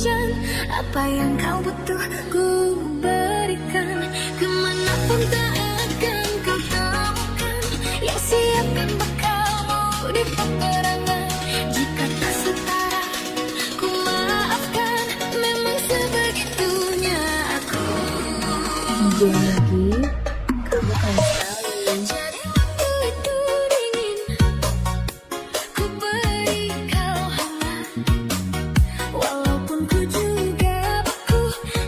hujan. Apa yang kau butuh ku berikan. Kemanapun tak akan kau temukan yang siapkan bekalmu di peperangan. Jika tak setara ku maafkan. Memang sebegitunya aku. Jadi kamu kan sekali. Jadi waktu itu dingin, ku beri kau hangat. Walaupun ku juga beku,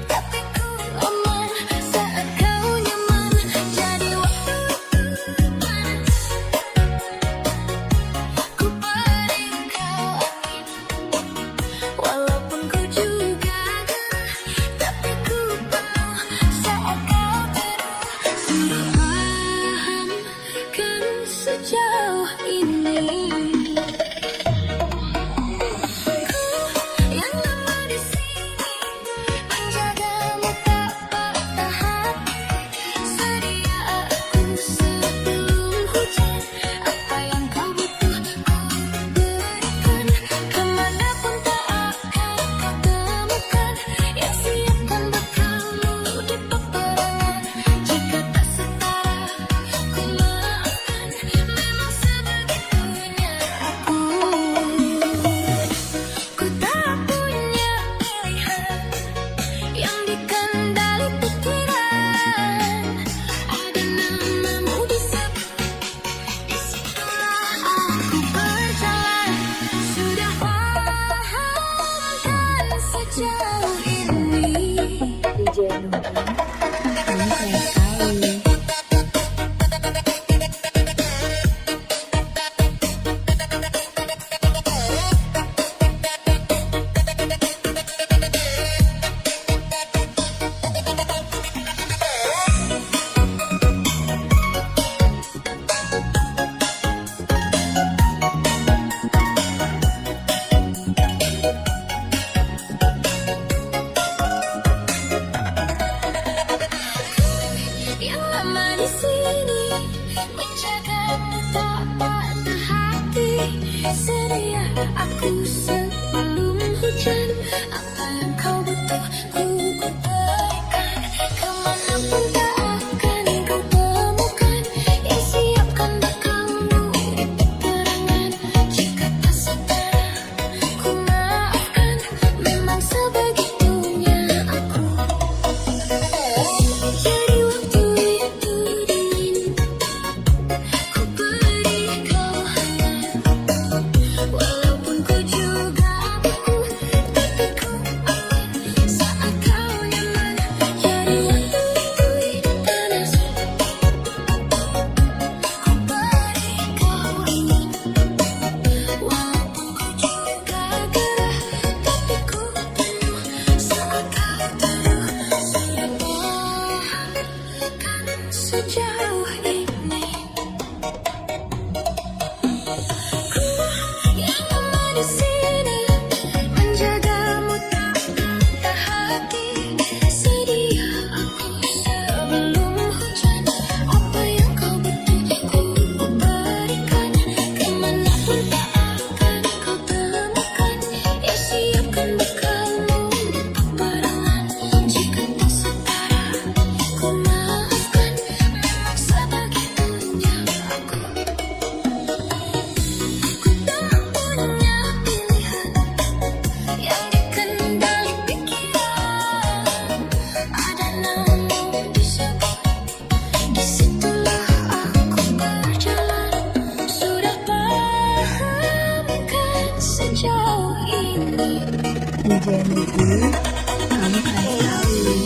tapi ku aman saat kau nyaman. Jadi waktu itu panas, ku beri kau angin. Walaupun ku juga gerah, tapi ku penuh saat kau teduh. Sudah paham kan sejauh ini. Yang lama di sini menjagamu tak patah hati. Sedia aku sebelum hujan. Apa yang kau butuh ku berikan. Kemanapun tak akan kau temukan yang siapkan bekalmu di peperangan. Jika tak setara ku maafkan. Memang sebegitunya aku. Ku tak punya pilihan yang dikendali pikiran. Ada namamu disebut, disitulah aku berjalan. Sudah paham kan sejauh ini. DJ Nugi, kamu keren sekali. Yang lama di sini menjagamu tak patah hati. Sedia aku sebelum hujan. Apa yang kau butuh ku berikan. Kemanapun tak akan kau temukan yang siapkan bekalmu di peperangan. Jika tak setara ku maafkan. Memang sebegitunya aku. Jadi waktu itu dingin, ku beri kau hangat. Walaupun ku juga beku, tapi ku aman saat kau nyaman. Jadi waktu itu hidup panas, ku beri kau angin. Walaupun ku juga gerah, tapi ku penuh saat kau teduh. Sudah paham kan sejauh ini. Yang lama di sini menjagamu tak patah hati. Sedia aku sebelum hujan. Apa yang kau butuh ku berikan. Kemanapun tak akan kau temukan yang siapkan bekalmu di peperangan. Jika tak setara ku maafkan. Memang sebegitunya aku. Ku tak punya pilihan yang dikendali pikiran. Ada namamu disebut, disitulah aku berjalan. Sudah paham kan sejauh ini. DJ Nugi, kamu keren sekali.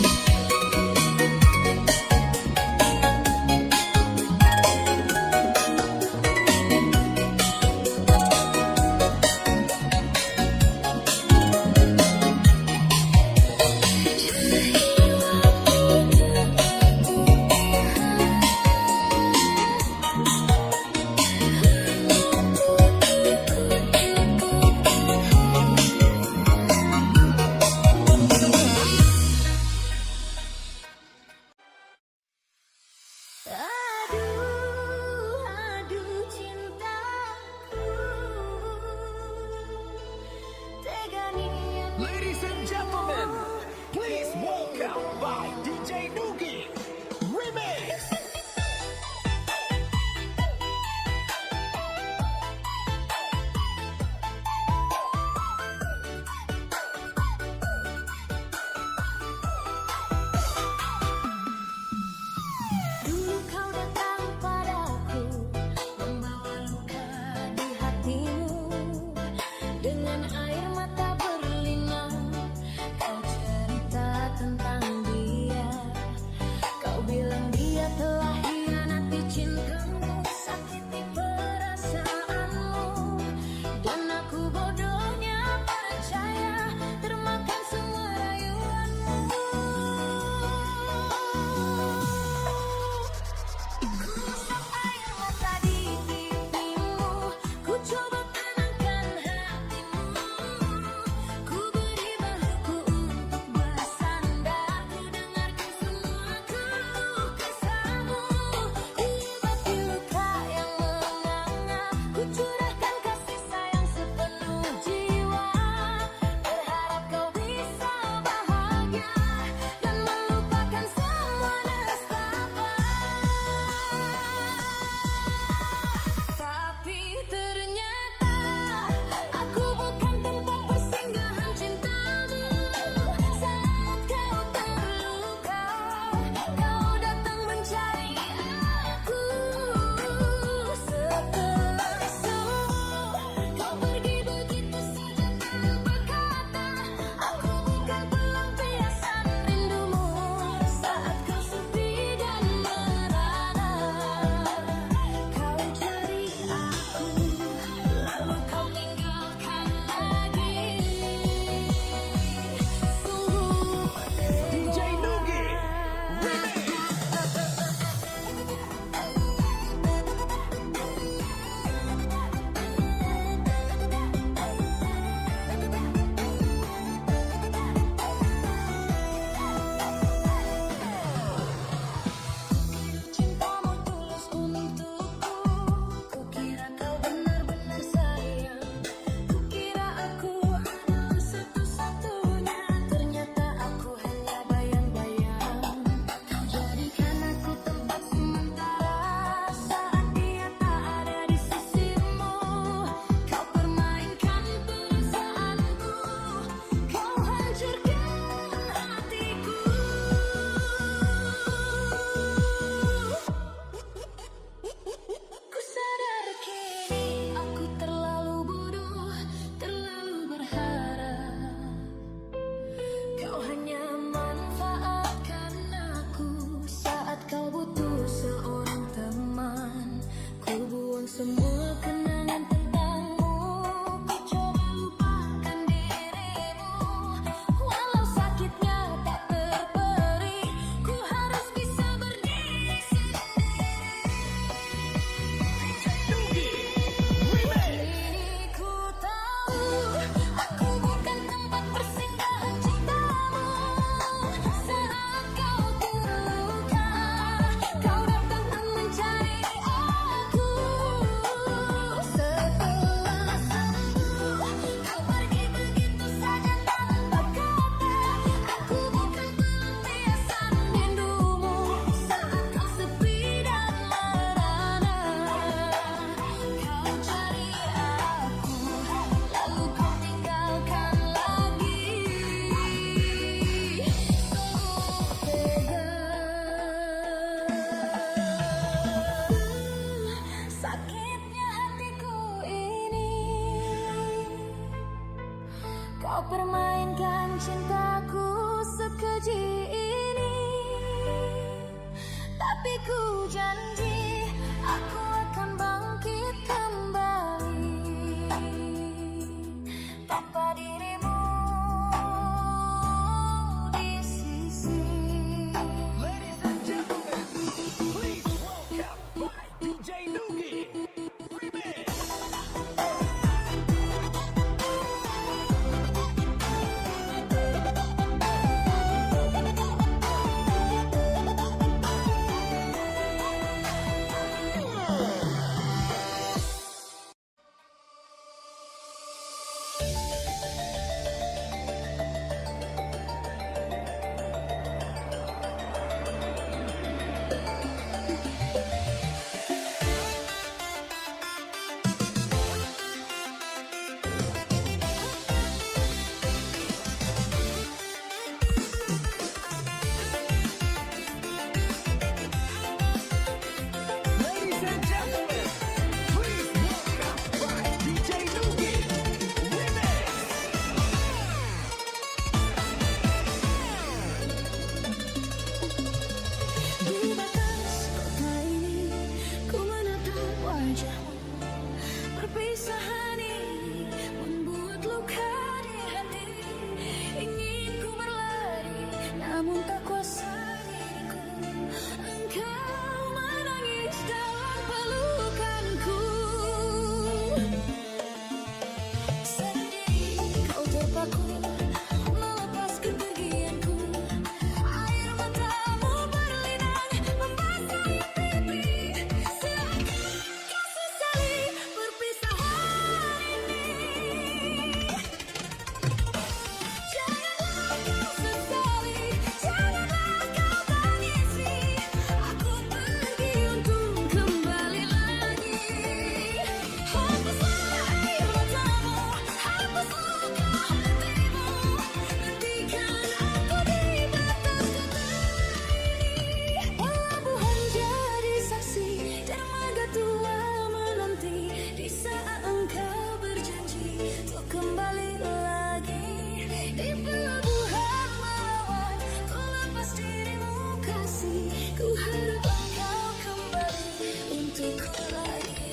di pelabuhan melawan. Ku lepas dirimu kasih, ku harap engkau kembali untukku lagi.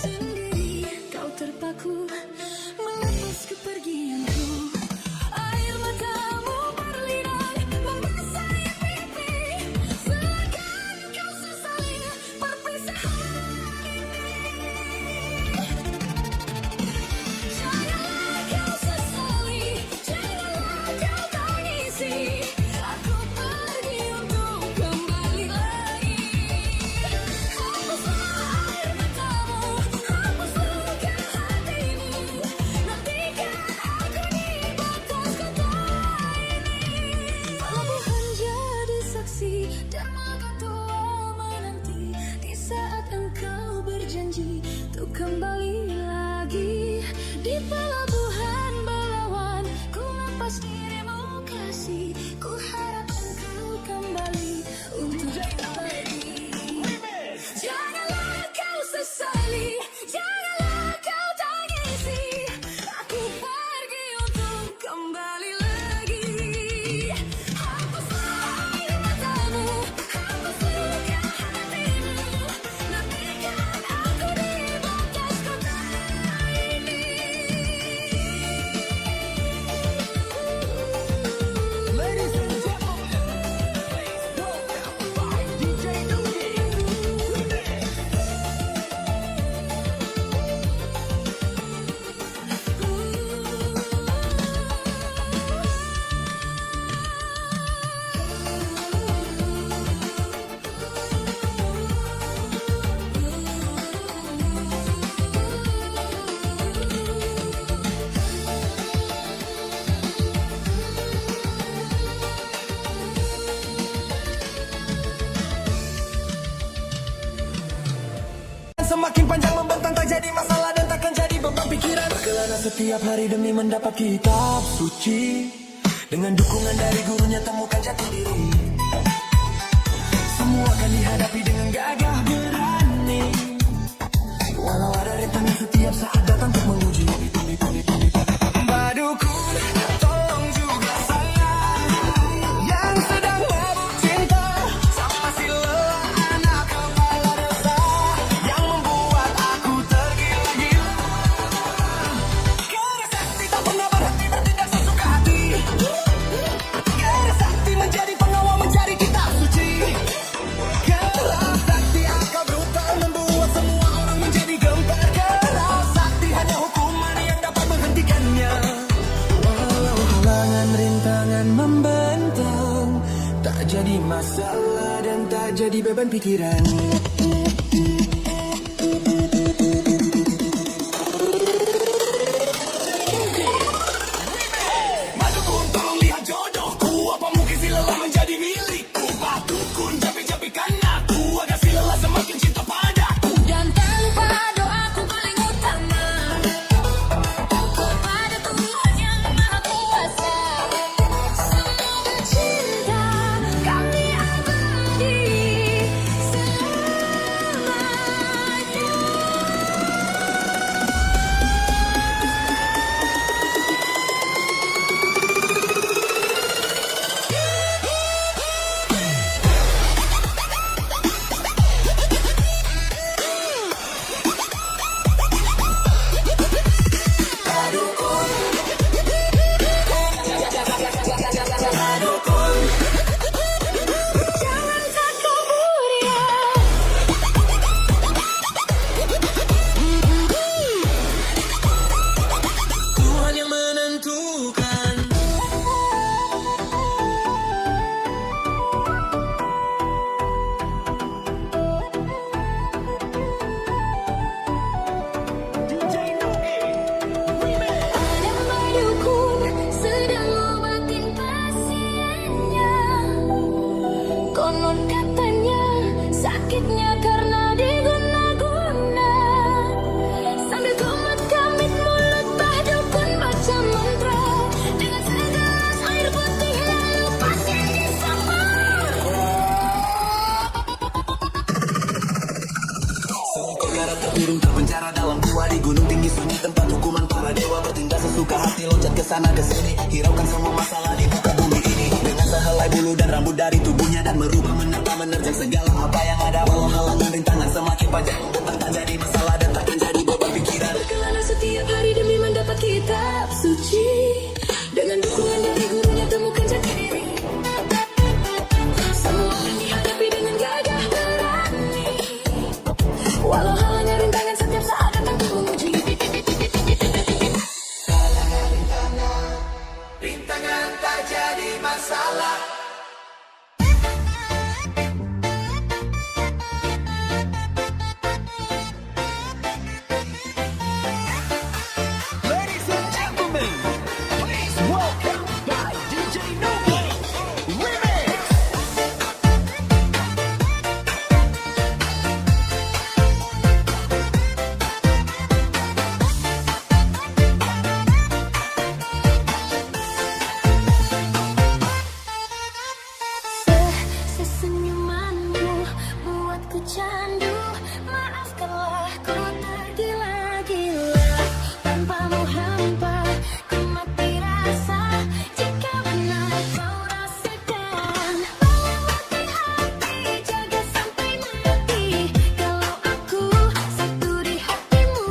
Sendiri kau terpaku melepas kepergianku. Air matamu berlinang membasahi pipi. Silakan kau sesali perpisahan ini. Janganlah kau sesali, janganlah kau tangisi. Aku pergi untuk kembali lagi. Hapuslah air matamu, hapus luka hatimu. Nantikan aku di batas kota ini. Pelabuhan jadi saksi dan mata tua menanti di saat engkau berjanji untuk kembali lagi. Di pelabuhan belawan ku lepas dirimu kasih, ku harap engkau kembali untuk lagi. Janganlah kau sesali, janganlah kau tangisi. Aku pergi untuk kembali lagi. Hapuslah air matamu, hapus luka hatimu. Nantikan aku di batas kota ini. Ladies and gentlemen, please welcome by DJ Nuki. Semakin panjang membentang tak jadi masalah dan takkan jadi beban pikiran. Berkelana setiap hari demi mendapat kitab suci. Dengan dukungan dari gurunya temukan jati diri. Semua akan dihadapi dengan gagah berani. Walau ada rintangan setiap saat datang untuk menguji. Badukun, tolong juga saya yang sedang mabuk cinta sama si lelah anak kepala desa yang membuat aku tergila-gila. Karena sakti tak pernah berhenti bertindak sesuka hati. Karena sakti menjadi pengawal mencari kitab suci. Karena sakti akal brutal membuat semua orang menjadi gempar. Karena sakti hanya hukuman yang dapat menghentikannya. Walau halangan rintangan membentang, tak jadi masalah dan tak jadi beban pikiran. Badukun tolong lihat jodohku, apa mungkin si lelah menjadi milikku. Badukun capek-capekkan aku agar si lelah semakin cinta padaku. Dan tak lupa doaku paling utama kepada Tuhan yang Maha Kuasa. Semoga cinta kami abadi selalu. negara terkurung terpenjara dalam gua di gunung tinggi sunyi tempat hukuman para dewa bertindak sesuka hati loncat ke sana ke sini hiraukan semua masalah di muka bumi ini dengan sehelai bulu dan rambut dari tubuhnya dan merubah menerjang segala apa yang ada walau halangan rintangan semakin panjang tak jadi masalah dan takkan jadi beban pikiran Berkelana setiap hari demi mendapat kitab suci. Dengan dukungan dari gurunya temukan jati diri. Semua yang dihadapi dengan gagah berani. Walau halangan rintangan setiap saat datang untuk menguji. rintangan tak jadi masalah. Ladies and gentlemen, please welcome by DJ Nugi Remix. Sesenyumanmu buatku candu. Maafkanlah ku tergila-gila. Tanpamu hampa ku mati rasa. Jika benar kau rasakan, bawa hati-hati jaga sampai mati. Kalau aku satu di hatimu,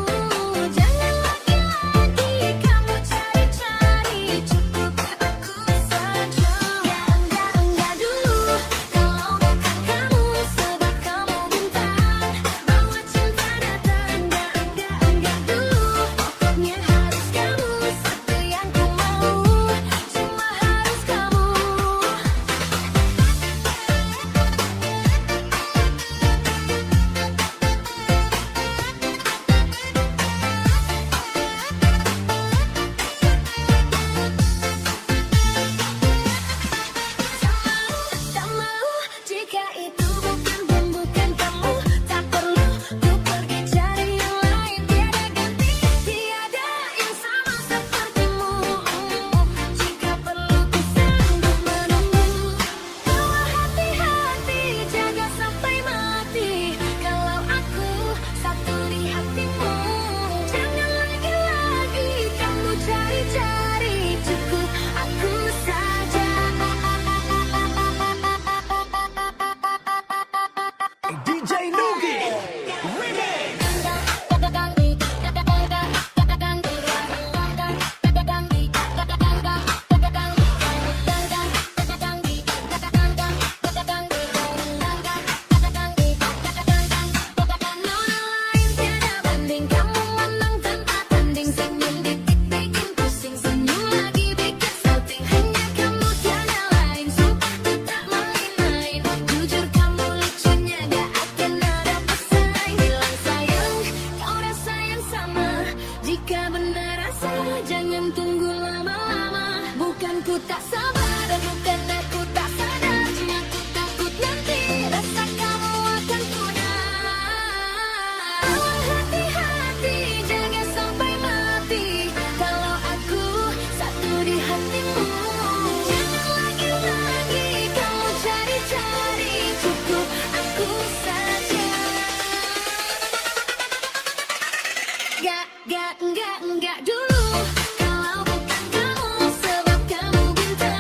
jangan lagi-lagi kamu cari-cari. Cukup aku saja. Enggak dulu. Kalau bukan kamu, sebab kamu bintang. Bawa cinta datang. Enggak dulu. Pokoknya harus kamu. Satu yang ku mau, cuma harus kamu. Tak mau jika itu bukan kamu. Tak perlu ku pergi cari yang lain. Tiada ganti, tiada yang sama sepertimu. Jika perlu ku sanggup menunggu. Bawa hati-hati jaga sampai mati. Kalau aku satu di hatimu, jangan lagi-lagi kamu cari-cari. Cukup aku saja. DJ Nugi Remix. Jujur kamu lucunya gak akan ada pesaing. Bilang sayang, kau rasa yang sama. Jika benar rasa, jangan tunggu lama-lama. Bukan ku tak sabar, bukan aku tak sadar. Cuma ku takut nanti rasa kamu akan punah. Bawa hati-hati, jaga sampai mati. Kalau aku satu di hatimu, jangan lagi-lagi kamu cari-cari. Cukup aku saja. Enggak dulu. Kalau bukan kamu, sebab kamu bintang.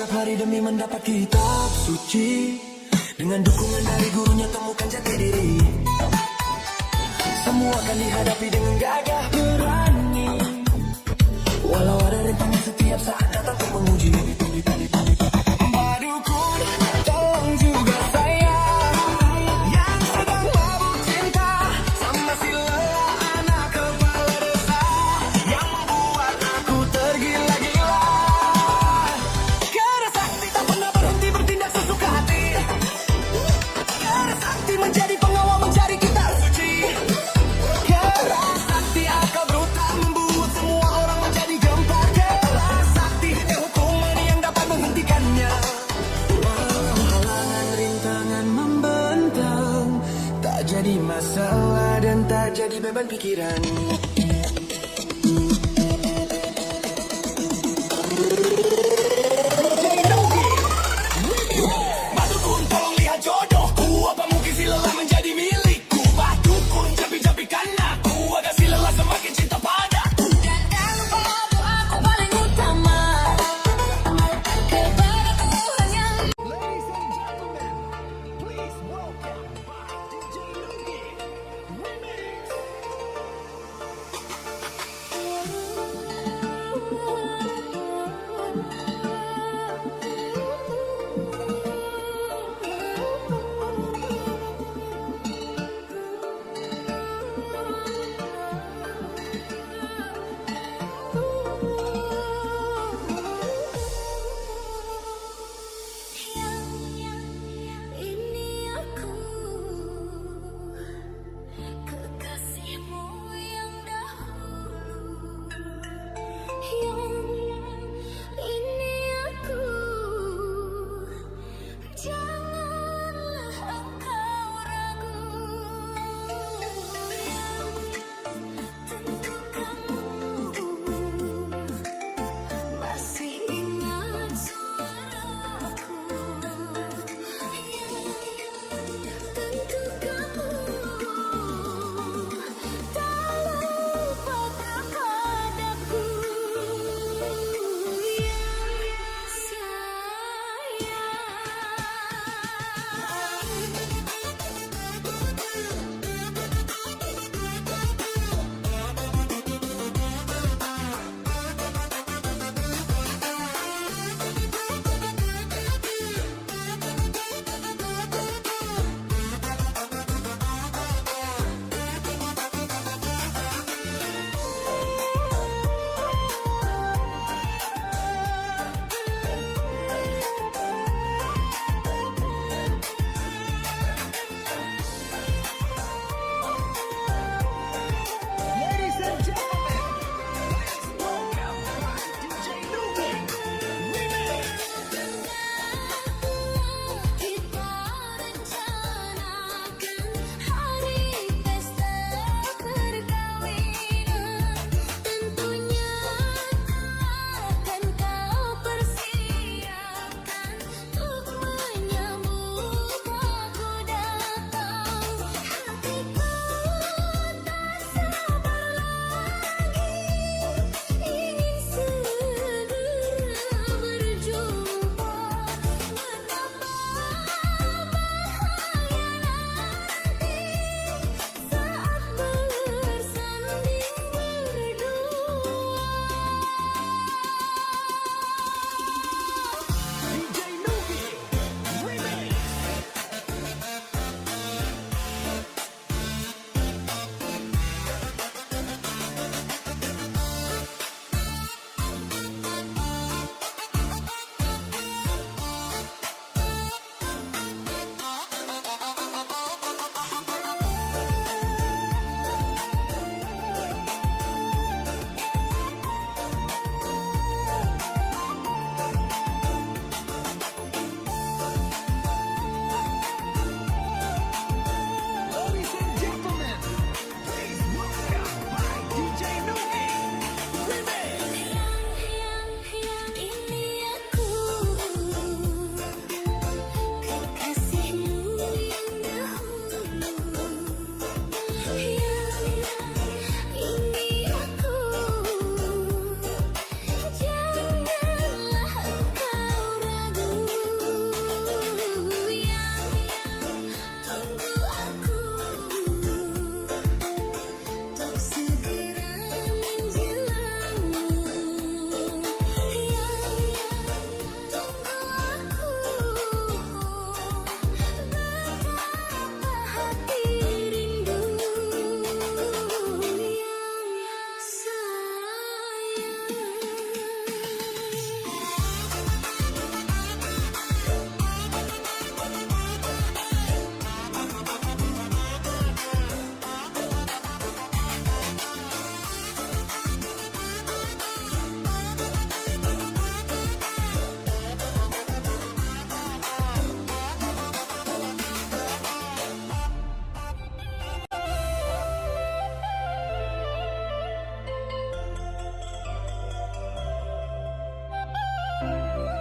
setiap hari demi mendapat kitab suci. Dengan dukungan dari gurunya temukan jati diri. Semua akan dihadapi dengan gagah berani. Walau ada rintangan setiap saat datang untuk menguji. Mbak Dukun, tolong juga saya yang sedang mabuk cinta sama si lelah anak kepala desa yang membuat aku tergila-gila. Karena sakti tak pernah berhenti bertindak sesuka hati. Karena sakti menjadi pengawal mencari kitab suci. Karena sakti akal brutal membuat semua orang menjadi gempar. Karena sakti hukuman yang dapat menghentikannya. Halangan rintangan membentang, tak jadi masalah dan tak jadi beban pikiran. Badukun tolong lihat jodohku, apa mungkin si lelah menjadi milikku? Badukun jampi-jampikan aku agar si lelah semakin cinta padaku. Dan jangan lupa doaku paling utama kepada Tuhan yang Ladies and gentlemen, please welcome DJ Nugi Remix.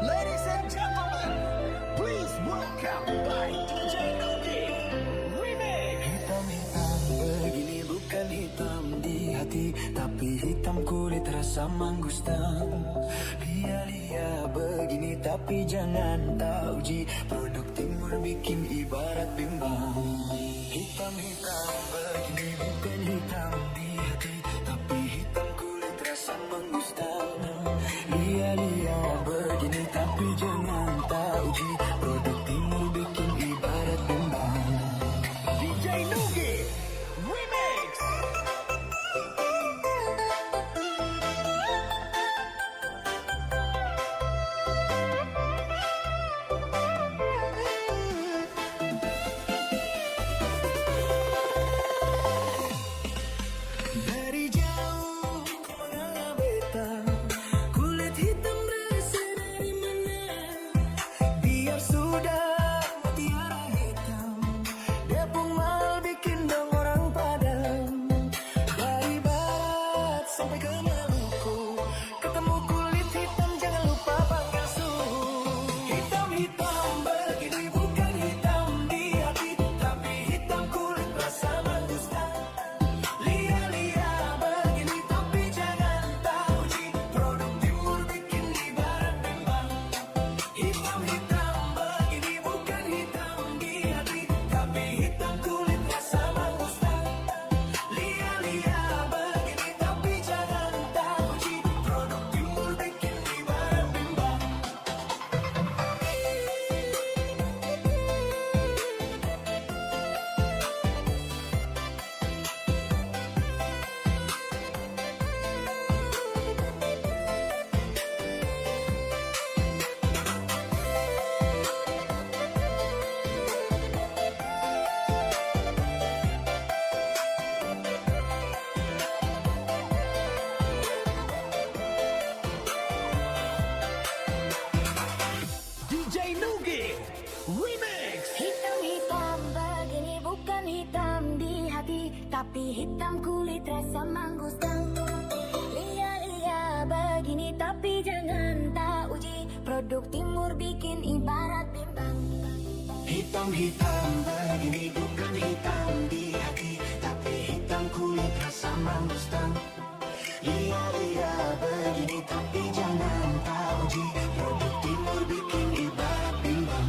Ladies and gentlemen, please welcome by DJ Nugi Remix. Hitam-hitam begini bukan hitam di hati, tapi hitam kulit rasa mangustan. Lia-lia begini tapi jangan tak uji, produk timur bikin ibarat bimbang. Hitam-hitam begini bukan hitam di hati, tapi hitam kulit rasa mangustan. Lia-lia begini tapi jangan tak uji, produk timur bikin ibarat bimbang. DJ Nugi Remix. Dari jauh ku mengenal beta, kulit hitam rasa dari mana? Biar sudah mutiara hitam, dia pun mal bikin dong orang padam. Dari barat sampai ke Maluku, ketemu kulit hitam jangan lupa panggil suhu. Hitam-hitam begini bukan hitam di hati, tapi hitam kulit rasa mangustan. Lia-lia begini tapi jangan tak uji, produk timur bikin ibarat bimbang. Hitam-hitam begini bukan hitam di hati, tapi hitam kulit rasa mangustan. Lia-lia begini tapi jangan tak uji, produk timur bikin ibarat bimbang. DJ Nugi Remix. Hitam-hitam begini bukan hitam di hati, tapi hitam kulit rasa mangustan. Lia-lia begini tapi jangan tak uji, produk timur bikin ibarat bimbang. Hitam-hitam begini bukan hitam di hati, tapi hitam kulit rasa mangustan. Lia-lia begini tapi jangan tak uji, produk timur bikin ibarat bimbang.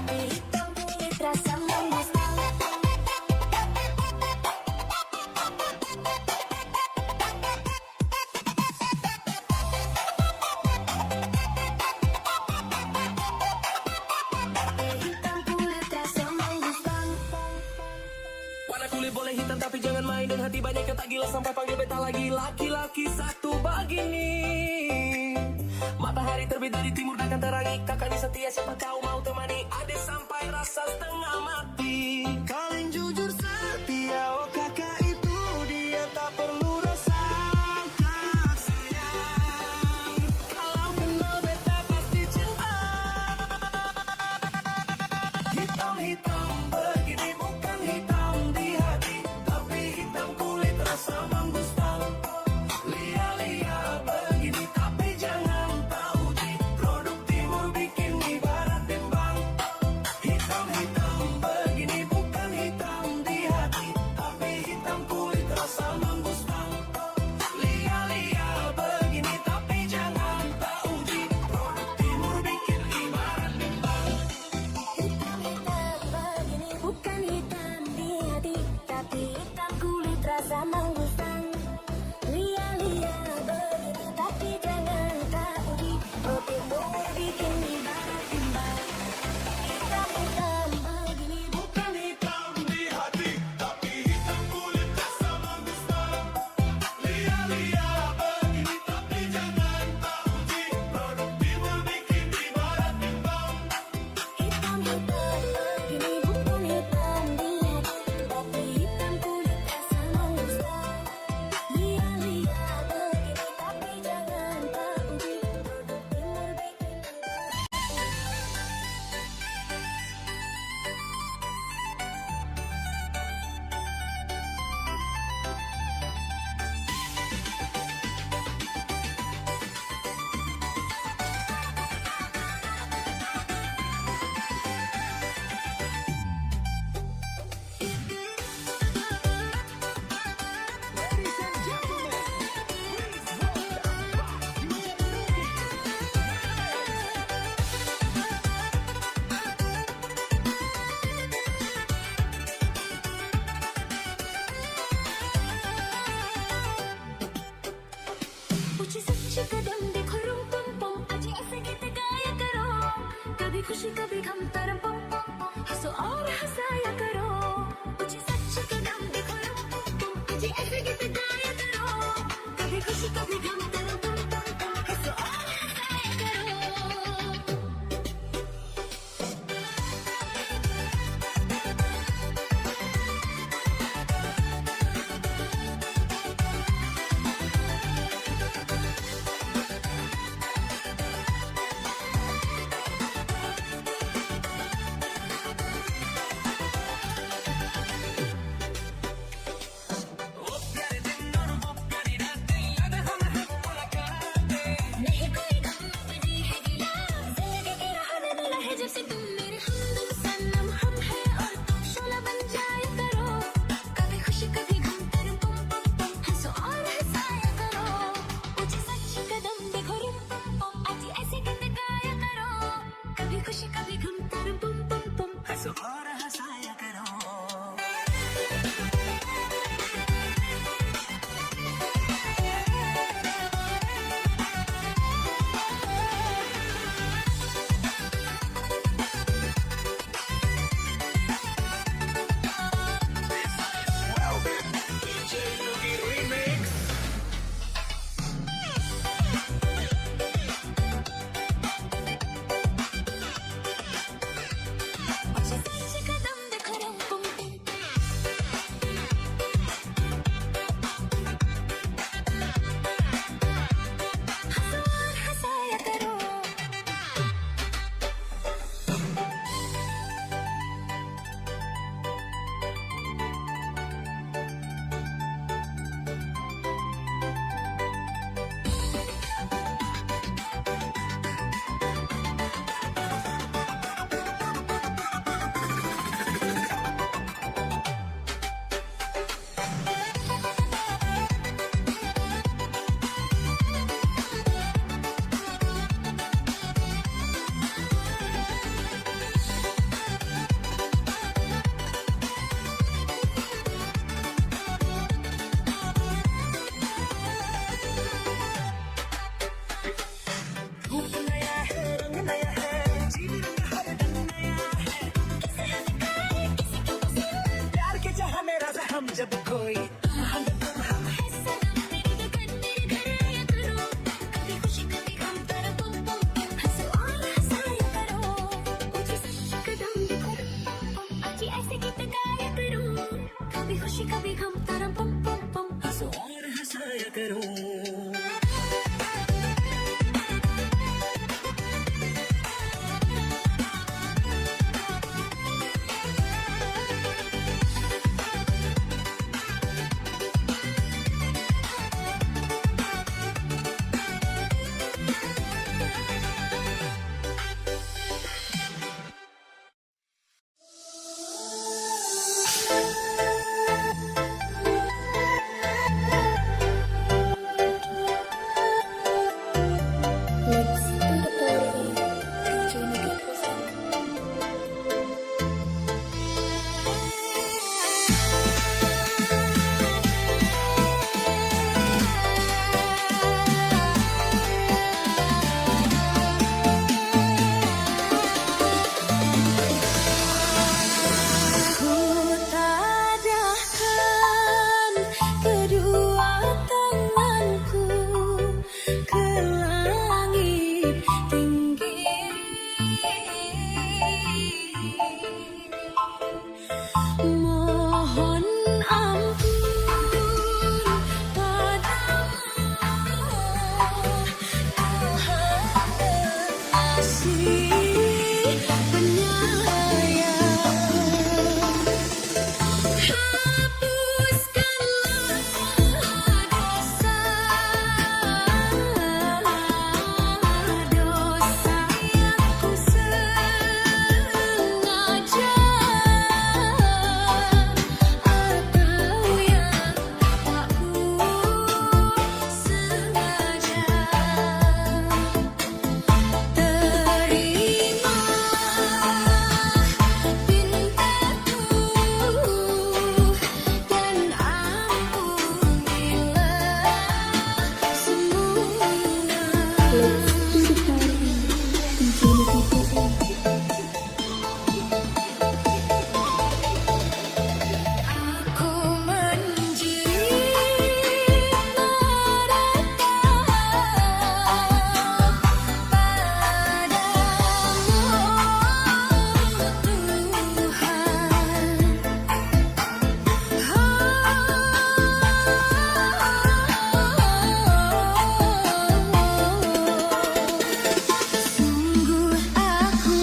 Hitam kulit rasa mangustan. Hitam kulit rasa mangustan. Warna kulit boleh hitam tapi jangan main dan hati banyak yang tak gila sampai panggil beta lagi. Laki-laki satu begini, matahari terbit dari timur dan akan terangi. Kakak ini setia siapa kau mau temani, ada sampai rasa setengah mati. Kalian jujur setia, oh kakak itu dia tak perlu rasa sayang. Kalau kenal beta pasti cinta. Hitam-hitam begini bukan hitam di hati, tapi hitam kulit rasa mangustan. Lia-lia begini tapi jangan tak uji, produk timur bikin ibarat bimbang. Hitam-hitam begini सच कदम देखो रूम पम पम आज ऐसे गीत गाया करो कभी खुशी कभी गम तरम पम पम पम हंसो और हंसाया करो कुछ सच कदम देखो रूम पम पम आज ऐसे गीत गाया करो कभी खुशी कभी गम तरम पम पम पम हंसो और हंसाया करो वो प्यारे दिन और वो प्यारी रातें याद हम मुलाकातें नहीं कोई गम मुझे है गिला जिंदगी की राह में मिला है जब से तुम मेरे हमदम सनम हम है और तुम शोला बन जाया करो कभी खुशी कभी गम तरम पम पम पम हंसो और हंसाया करो कुछ सच कदम देखो रूम पम पम आज ऐसे गीत गाया करो कभी खुशी कभी गम तरम पम पम पम हंसो और हंसाया करो DJ Nugi Remix कुछ सच कदम देखो रूम पम पम हंसो और हंसाया करो रूप नया है रंग नया है जीवन हर ढंग नया है प्यार के चाह मेरा हम जब कोई हम है सनम मेरी लगन मेरे घर आया करो कभी खुशी कभी गम तरम पम पम पम हंसो और हंसाया करो कुछ सच कदम देखो रूम पम पम आज ऐसे गीत गाया करो कभी खुशी कभी गम तरम पम पम पम हंसो और हंसाया करो Let's do the party. DJ Nugi present. Ku tadahkan kedua tanganku ke langit tinggi mohon ampun padamu Tuhan pengasih penyayang hapuskanlah dosa yang ku sengaja atau yang tak ku sengaja terima Aku menjerit meratap padamu Tuhan. Sungguh aku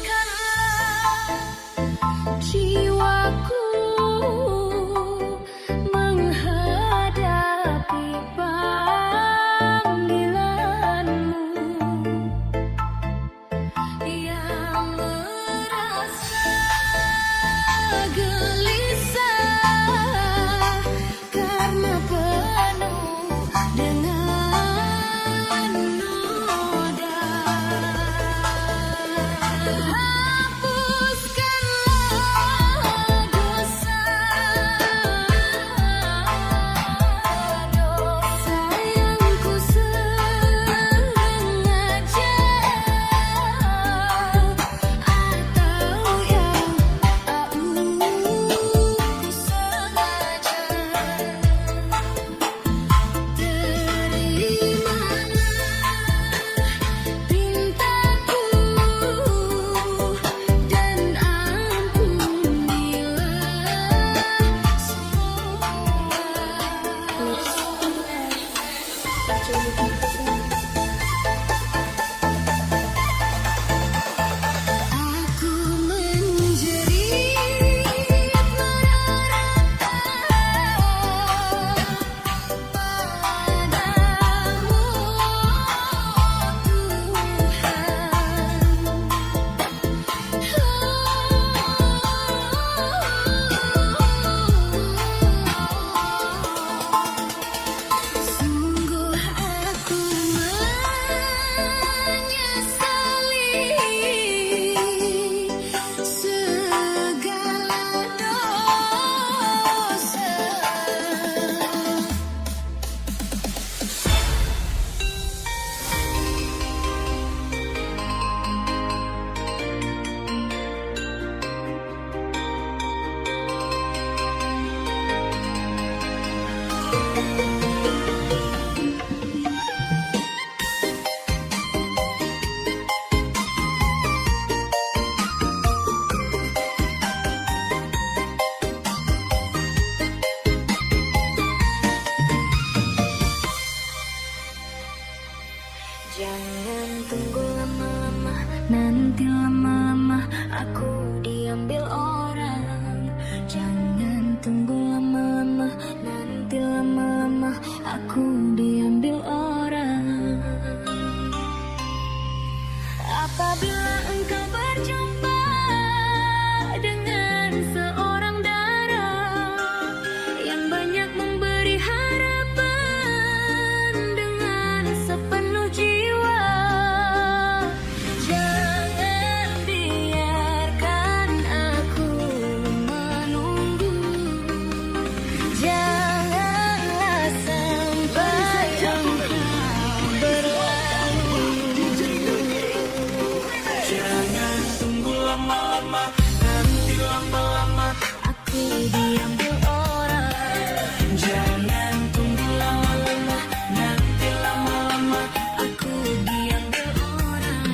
Tenangkanlah jiwaku menghadapi panggilanmu yang merasa gelisah karena penuh dengan noda. Hapuskanlah dosa-dosa yang ku sengaja atau yang aku sengaja. Terimalah pintaku dan ampunilah Aku menjerit meratap padamu Tuhan. Sungguh aku menyesali segala dosa. Jangan tunggu lama-lama, nanti lama-lama aku diambil orang. Jangan tunggu lama-lama, nanti lama-lama aku diambil orang. Apabila engkau berjumpa dengan seorang dara yang banyak memberi harapan dengan sepenuh jiwa, jangan biarkan aku menunggu. Janganlah sampai engkau berlalu. Jangan tunggu lama-lama, nanti lama-lama Aku diambil orang. jangan tunggu lama-lama, nanti lama-lama Aku diambil orang.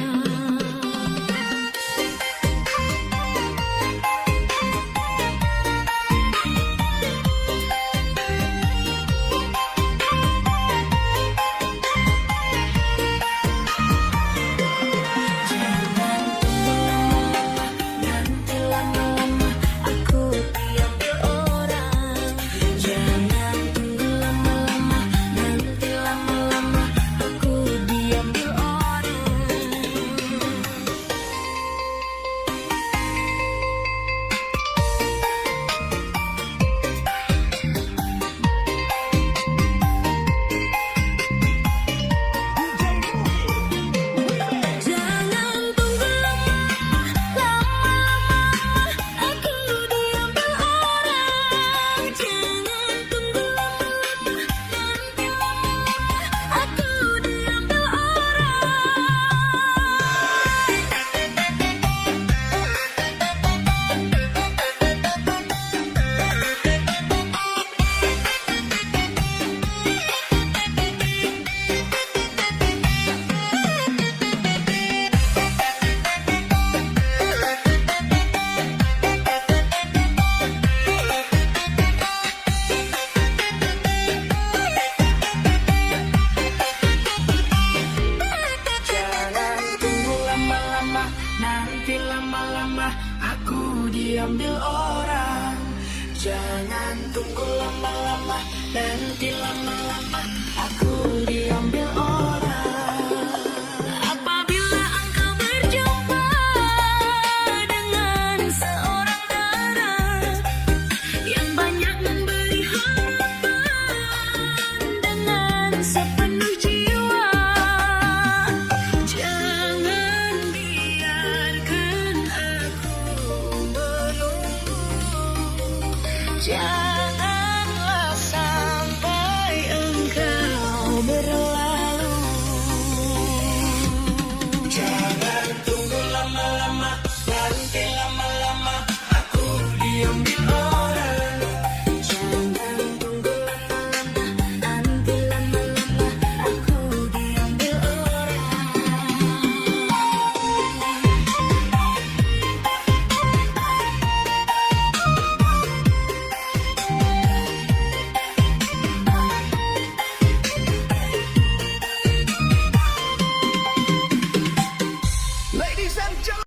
aku diambil orang. Jangan tunggu lama-lama, nanti lama-lama aku diambil orang. Apabila engkau berjumpa dengan seorang darah yang banyak memberi harapan dengan sepenuh jiwa, jangan biarkan aku menunggu.